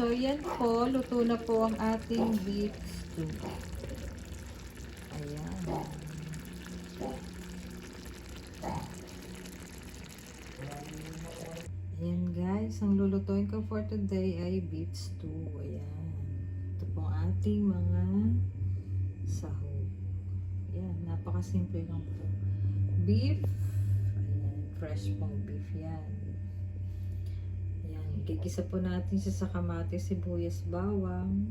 So, yan po. Luto na po ang ating beef stew. Ayan. Ayan guys. Ang lulutuin ko for today ay beef stew. Ayan. Ito po ang ating mga sahog. Ayan. Napakasimple lang po. Beef. Ayan. Fresh pong beef yan. Gigisa po natin siya sa kamatis, sibuyas, bawang.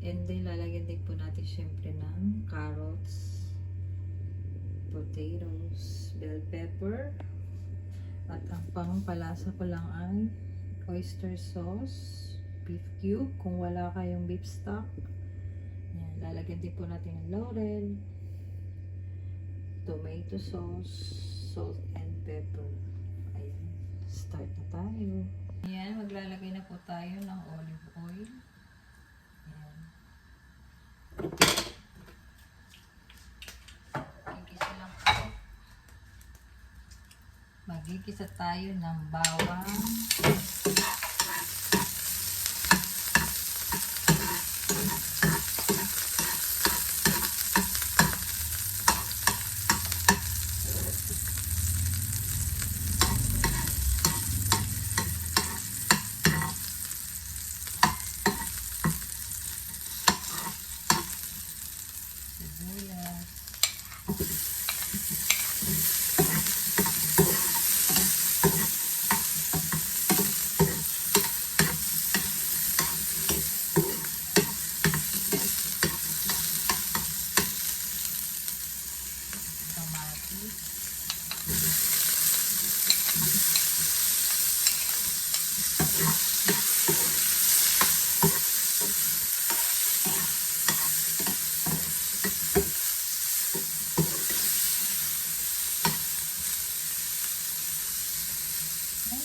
And then, lalagyan din po natin syempre ng carrots, potatoes, bell pepper. At ang pampalasa ko lang ay oyster sauce, beef cube, kung wala kayong beef stock. Yan, lalagyan din po natin ng laurel, tomato sauce, salt and pepper. Ayan, start na tayo. Ayan, maglalagay na po tayo ng olive oil. Ayan. Magigisa lang po. Magigisa tayo ng bawang.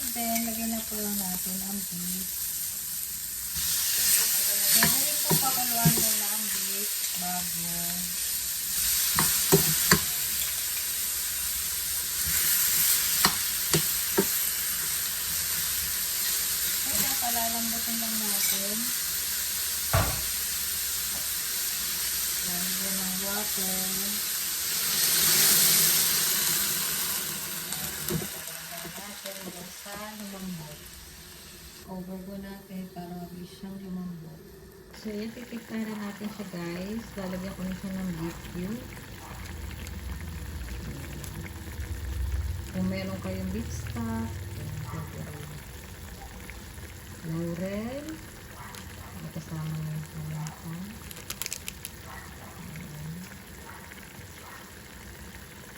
Then, lagyan na po lang natin ang beef. Pwede rin po pakuluan muna ang beef bago. Kaya palalambutin lang natin. Lagyan ng water. Over po natin para mabilis siyang lumambot. So, yan, titiktaran natin siya guys. Lalagyan ko na siya ng beef cube. Kung meron kayong beef stock, laurel, kasama na yung tomato.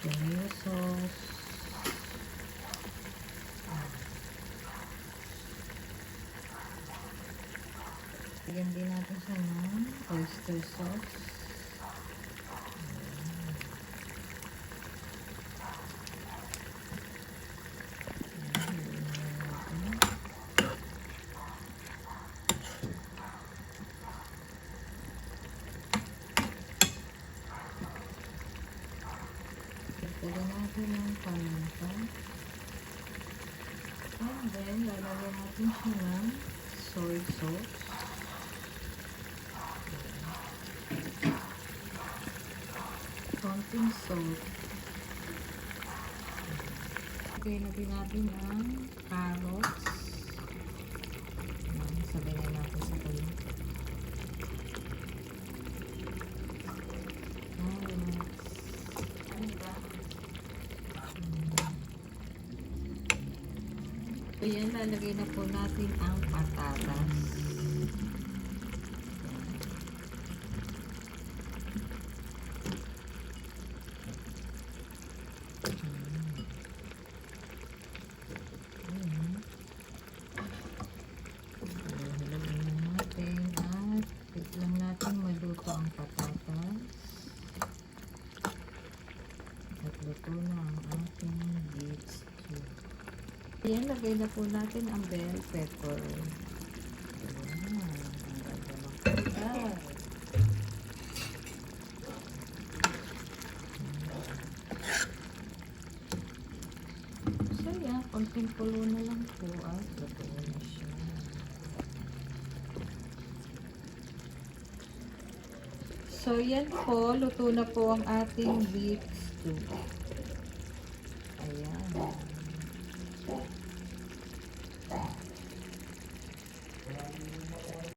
Tomato sauce. Lagyan din natin siya ng oyster sauce. Lagyan natin ng paminta. And then, lalagyan natin siya ng soy sauce. Konting salt. Lagyan natin ang carrots. Sabay na natin sa tuloy. So yan, lalagay na po natin ang patatas. Ang patatas at luto na ang ating beef stew. Ayan, lagay na po natin ang bell pepper. Ayan, ang ganda ng pagkain. So yan, konting kulo na lang po at luto na siya. So, yan po. Luto na po ang ating beef stew. Ayan.